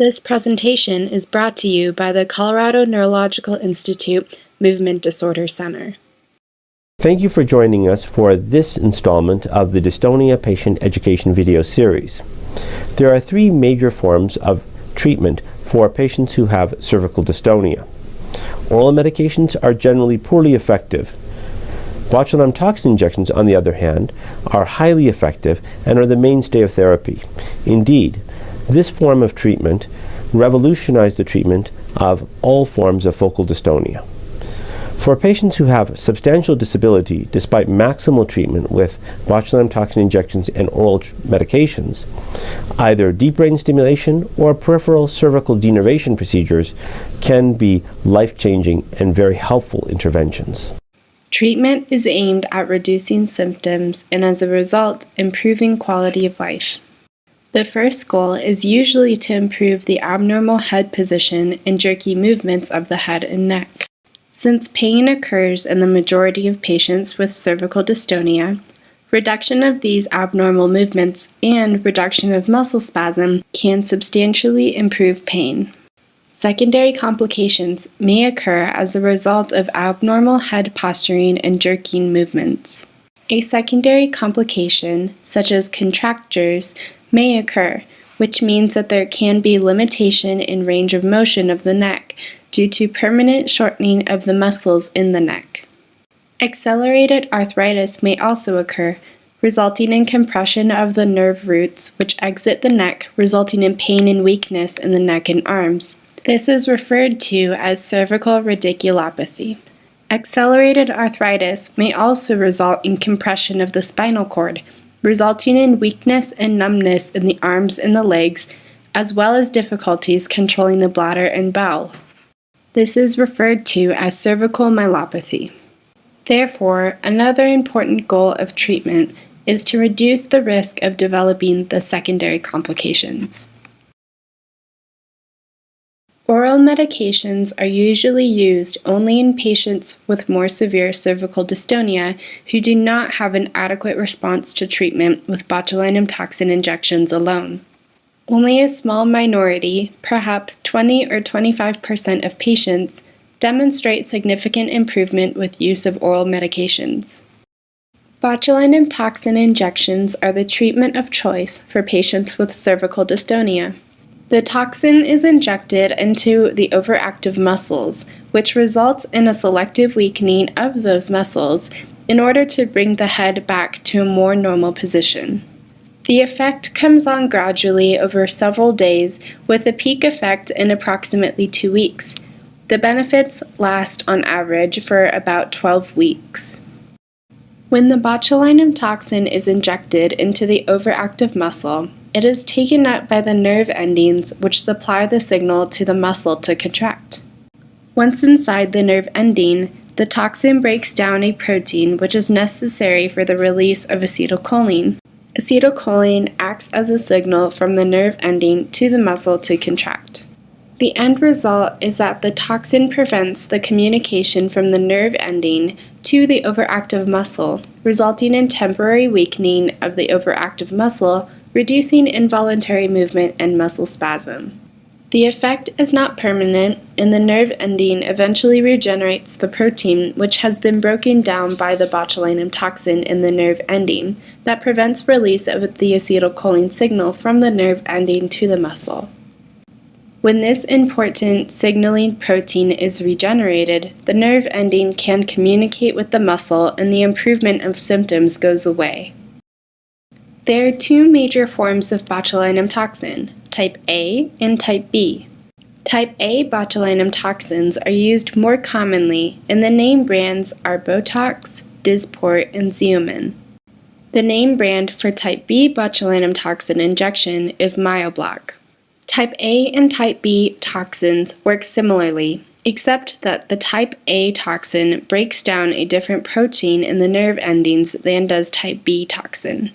This presentation is brought to you by the Colorado Neurological Institute Movement Disorder Center. Thank you for joining us for this installment of the Dystonia Patient Education video series. There are three major forms of treatment for patients who have cervical dystonia. Oral medications are generally poorly effective. Botulinum toxin injections, on the other hand, are highly effective and are the mainstay of therapy. Indeed, this form of treatment revolutionized the treatment of all forms of focal dystonia. For patients who have substantial disability despite maximal treatment with botulinum toxin injections and oral medications, either deep brain stimulation or peripheral cervical denervation procedures can be life-changing and very helpful interventions. Treatment is aimed at reducing symptoms and, as a result, improving quality of life. The first goal is usually to improve the abnormal head position and jerky movements of the head and neck. Since pain occurs in the majority of patients with cervical dystonia, reduction of these abnormal movements and reduction of muscle spasm can substantially improve pain. Secondary complications may occur as a result of abnormal head posturing and jerking movements. A secondary complication, such as contractures, may occur, which means that there can be limitation in range of motion of the neck due to permanent shortening of the muscles in the neck. Accelerated arthritis may also occur, resulting in compression of the nerve roots which exit the neck, resulting in pain and weakness in the neck and arms. This is referred to as cervical radiculopathy. Accelerated arthritis may also result in compression of the spinal cord, resulting in weakness and numbness in the arms and the legs, as well as difficulties controlling the bladder and bowel. This is referred to as cervical myelopathy. Therefore, another important goal of treatment is to reduce the risk of developing the secondary complications. Oral medications are usually used only in patients with more severe cervical dystonia who do not have an adequate response to treatment with botulinum toxin injections alone. Only a small minority, perhaps 20 or 25% of patients, demonstrate significant improvement with use of oral medications. Botulinum toxin injections are the treatment of choice for patients with cervical dystonia. The toxin is injected into the overactive muscles, which results in a selective weakening of those muscles in order to bring the head back to a more normal position. The effect comes on gradually over several days, with a peak effect in approximately 2 weeks. The benefits last on average for about 12 weeks. When the botulinum toxin is injected into the overactive muscle, it is taken up by the nerve endings which supply the signal to the muscle to contract. Once inside the nerve ending, the toxin breaks down a protein which is necessary for the release of acetylcholine. Acetylcholine acts as a signal from the nerve ending to the muscle to contract. The end result is that the toxin prevents the communication from the nerve ending to the overactive muscle, resulting in temporary weakening of the overactive muscle, reducing involuntary movement and muscle spasm. The effect is not permanent, and the nerve ending eventually regenerates the protein which has been broken down by the botulinum toxin in the nerve ending that prevents release of the acetylcholine signal from the nerve ending to the muscle. When this important signaling protein is regenerated, the nerve ending can communicate with the muscle and the improvement of symptoms goes away. There are two major forms of botulinum toxin, type A and type B. Type A botulinum toxins are used more commonly, and the name brands are Botox, Dysport, and Xeomin. The name brand for type B botulinum toxin injection is Myoblock. Type A and type B toxins work similarly, except that the type A toxin breaks down a different protein in the nerve endings than does type B toxin.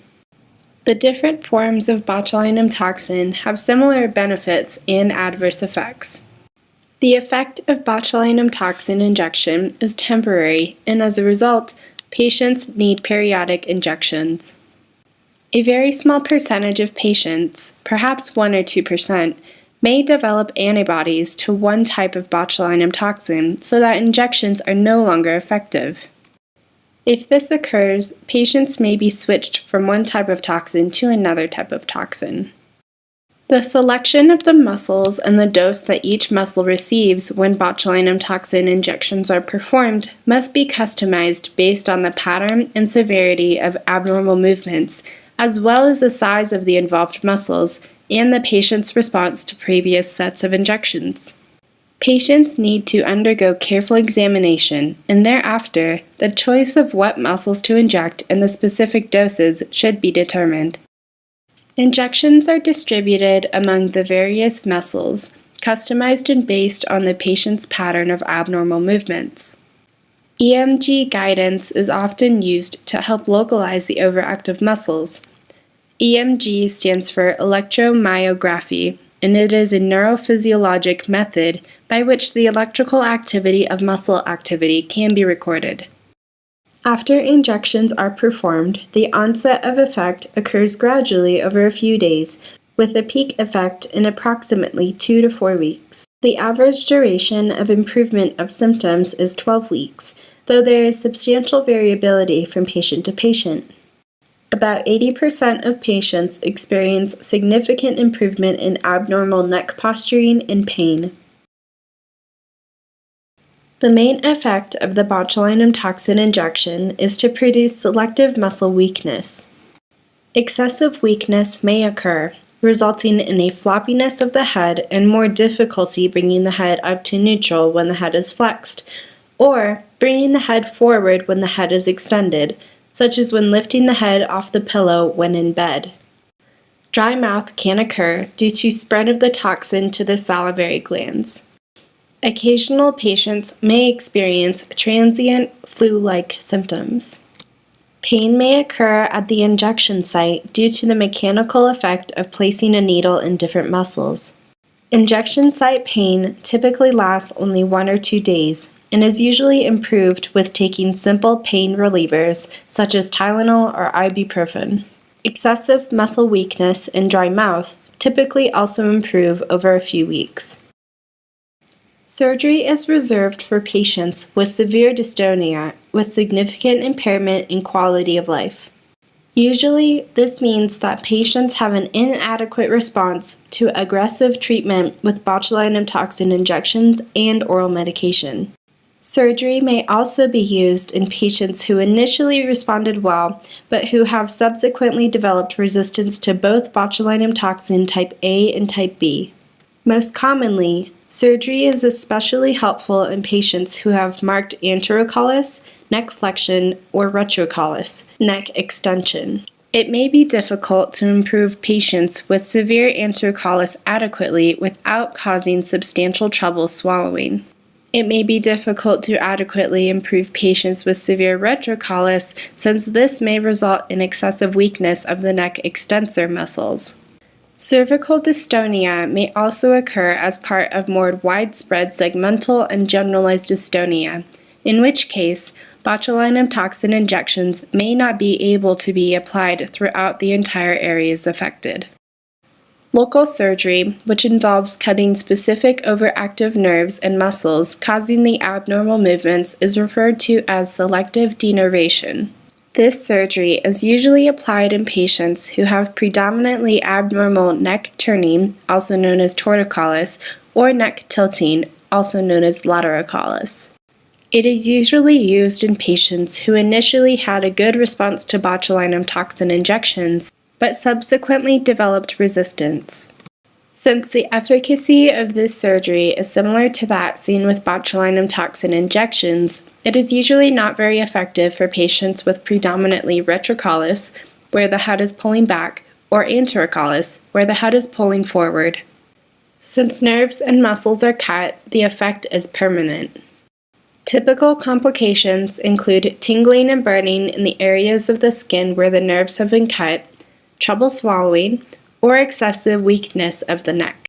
The different forms of botulinum toxin have similar benefits and adverse effects. The effect of botulinum toxin injection is temporary, and as a result, patients need periodic injections. A very small percentage of patients, perhaps 1 or 2%, may develop antibodies to one type of botulinum toxin so that injections are no longer effective. If this occurs, patients may be switched from one type of toxin to another type of toxin. The selection of the muscles and the dose that each muscle receives when botulinum toxin injections are performed must be customized based on the pattern and severity of abnormal movements, as well as the size of the involved muscles and the patient's response to previous sets of injections. Patients need to undergo careful examination, and thereafter, the choice of what muscles to inject and the specific doses should be determined. Injections are distributed among the various muscles, customized and based on the patient's pattern of abnormal movements. EMG guidance is often used to help localize the overactive muscles. EMG stands for electromyography, and it is a neurophysiologic method by which the electrical activity of muscle activity can be recorded. After injections are performed, the onset of effect occurs gradually over a few days, with a peak effect in approximately 2 to 4 weeks. The average duration of improvement of symptoms is 12 weeks, though there is substantial variability from patient to patient. About 80% of patients experience significant improvement in abnormal neck posturing and pain. The main effect of the botulinum toxin injection is to produce selective muscle weakness. Excessive weakness may occur, resulting in a floppiness of the head and more difficulty bringing the head up to neutral when the head is flexed, or bringing the head forward when the head is extended, such as when lifting the head off the pillow when in bed. Dry mouth can occur due to spread of the toxin to the salivary glands. Occasional patients may experience transient flu-like symptoms. Pain may occur at the injection site due to the mechanical effect of placing a needle in different muscles. Injection site pain typically lasts only 1 or 2 days and is usually improved with taking simple pain relievers such as Tylenol or ibuprofen. Excessive muscle weakness and dry mouth typically also improve over a few weeks. Surgery is reserved for patients with severe dystonia with significant impairment in quality of life. Usually, this means that patients have an inadequate response to aggressive treatment with botulinum toxin injections and oral medication. Surgery may also be used in patients who initially responded well, but who have subsequently developed resistance to both botulinum toxin type A and type B. Most commonly, surgery is especially helpful in patients who have marked anterocollis, neck flexion, or retrocollis, neck extension. It may be difficult to improve patients with severe anterocollis adequately without causing substantial trouble swallowing. It may be difficult to adequately improve patients with severe retrocollis since this may result in excessive weakness of the neck extensor muscles. Cervical dystonia may also occur as part of more widespread segmental and generalized dystonia, in which case botulinum toxin injections may not be able to be applied throughout the entire areas affected. Local surgery, which involves cutting specific overactive nerves and muscles causing the abnormal movements, is referred to as selective denervation. This surgery is usually applied in patients who have predominantly abnormal neck turning, also known as torticollis, or neck tilting, also known as laterocollis. It is usually used in patients who initially had a good response to botulinum toxin injections, but subsequently developed resistance. Since the efficacy of this surgery is similar to that seen with botulinum toxin injections, it is usually not very effective for patients with predominantly retrocollis, where the head is pulling back, or anterocollis, where the head is pulling forward. Since nerves and muscles are cut, the effect is permanent. Typical complications include tingling and burning in the areas of the skin where the nerves have been cut, trouble swallowing, or excessive weakness of the neck.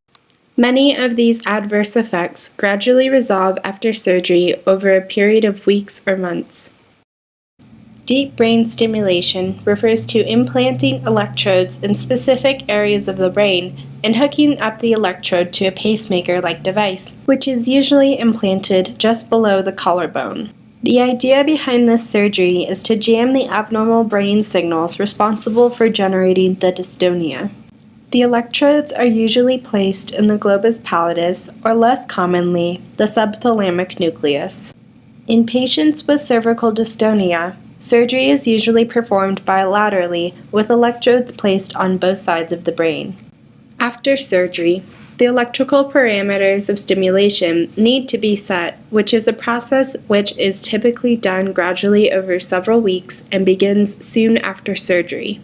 Many of these adverse effects gradually resolve after surgery over a period of weeks or months. Deep brain stimulation refers to implanting electrodes in specific areas of the brain and hooking up the electrode to a pacemaker-like device, which is usually implanted just below the collarbone. The idea behind this surgery is to jam the abnormal brain signals responsible for generating the dystonia. The electrodes are usually placed in the globus pallidus, or less commonly, the subthalamic nucleus. In patients with cervical dystonia, surgery is usually performed bilaterally with electrodes placed on both sides of the brain. After surgery, the electrical parameters of stimulation need to be set, which is a process which is typically done gradually over several weeks and begins soon after surgery.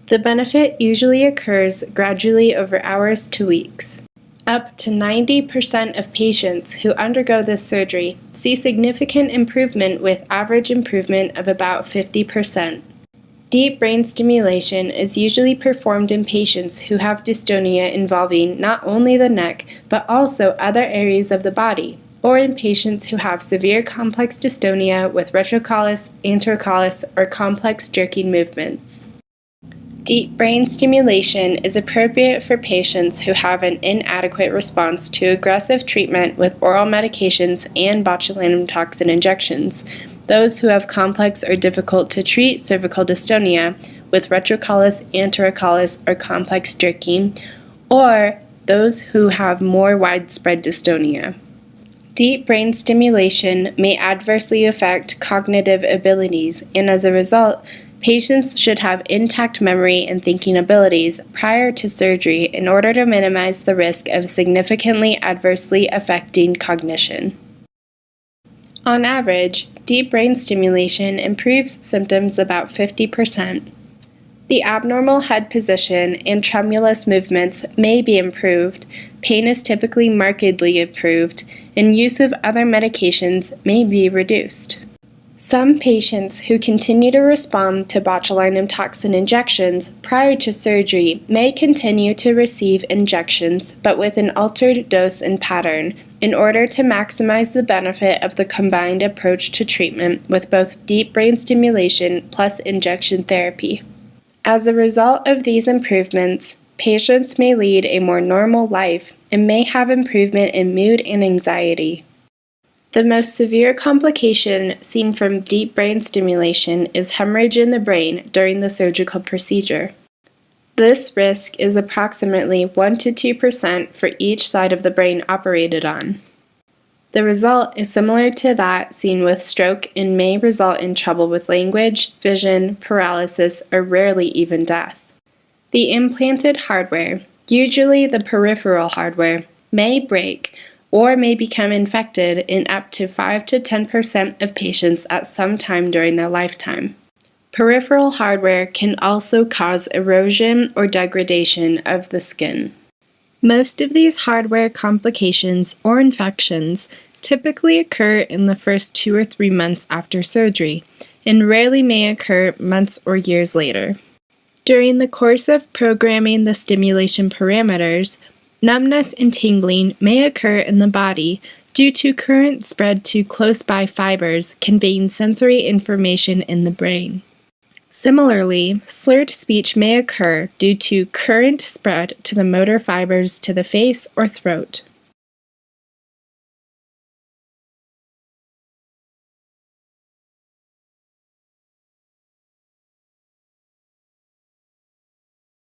The benefit usually occurs gradually over hours to weeks. Up to 90% of patients who undergo this surgery see significant improvement, with average improvement of about 50%. Deep brain stimulation is usually performed in patients who have dystonia involving not only the neck, but also other areas of the body, or in patients who have severe complex dystonia with retrocollis, anterocollis, or complex jerking movements. Deep brain stimulation is appropriate for patients who have an inadequate response to aggressive treatment with oral medications and botulinum toxin injections, those who have complex or difficult to treat cervical dystonia with retrocollis, anterocollis, or complex jerking, or those who have more widespread dystonia. Deep brain stimulation may adversely affect cognitive abilities, and as a result, patients should have intact memory and thinking abilities prior to surgery in order to minimize the risk of significantly adversely affecting cognition. On average, deep brain stimulation improves symptoms about 50%. The abnormal head position and tremulous movements may be improved, pain is typically markedly improved, and use of other medications may be reduced. Some patients who continue to respond to botulinum toxin injections prior to surgery may continue to receive injections, but with an altered dose and pattern, in order to maximize the benefit of the combined approach to treatment with both deep brain stimulation plus injection therapy. As a result of these improvements, patients may lead a more normal life and may have improvement in mood and anxiety. The most severe complication seen from deep brain stimulation is hemorrhage in the brain during the surgical procedure. This risk is approximately 1 to 2% for each side of the brain operated on. The result is similar to that seen with stroke and may result in trouble with language, vision, paralysis, or rarely even death. The implanted hardware, usually the peripheral hardware, may break or may become infected in up to 5 to 10% of patients at some time during their lifetime. Peripheral hardware can also cause erosion or degradation of the skin. Most of these hardware complications or infections typically occur in the first 2 or 3 months after surgery, and rarely may occur months or years later. During the course of programming the stimulation parameters, numbness and tingling may occur in the body due to current spread to close-by fibers conveying sensory information in the brain. Similarly, slurred speech may occur due to current spread to the motor fibers to the face or throat.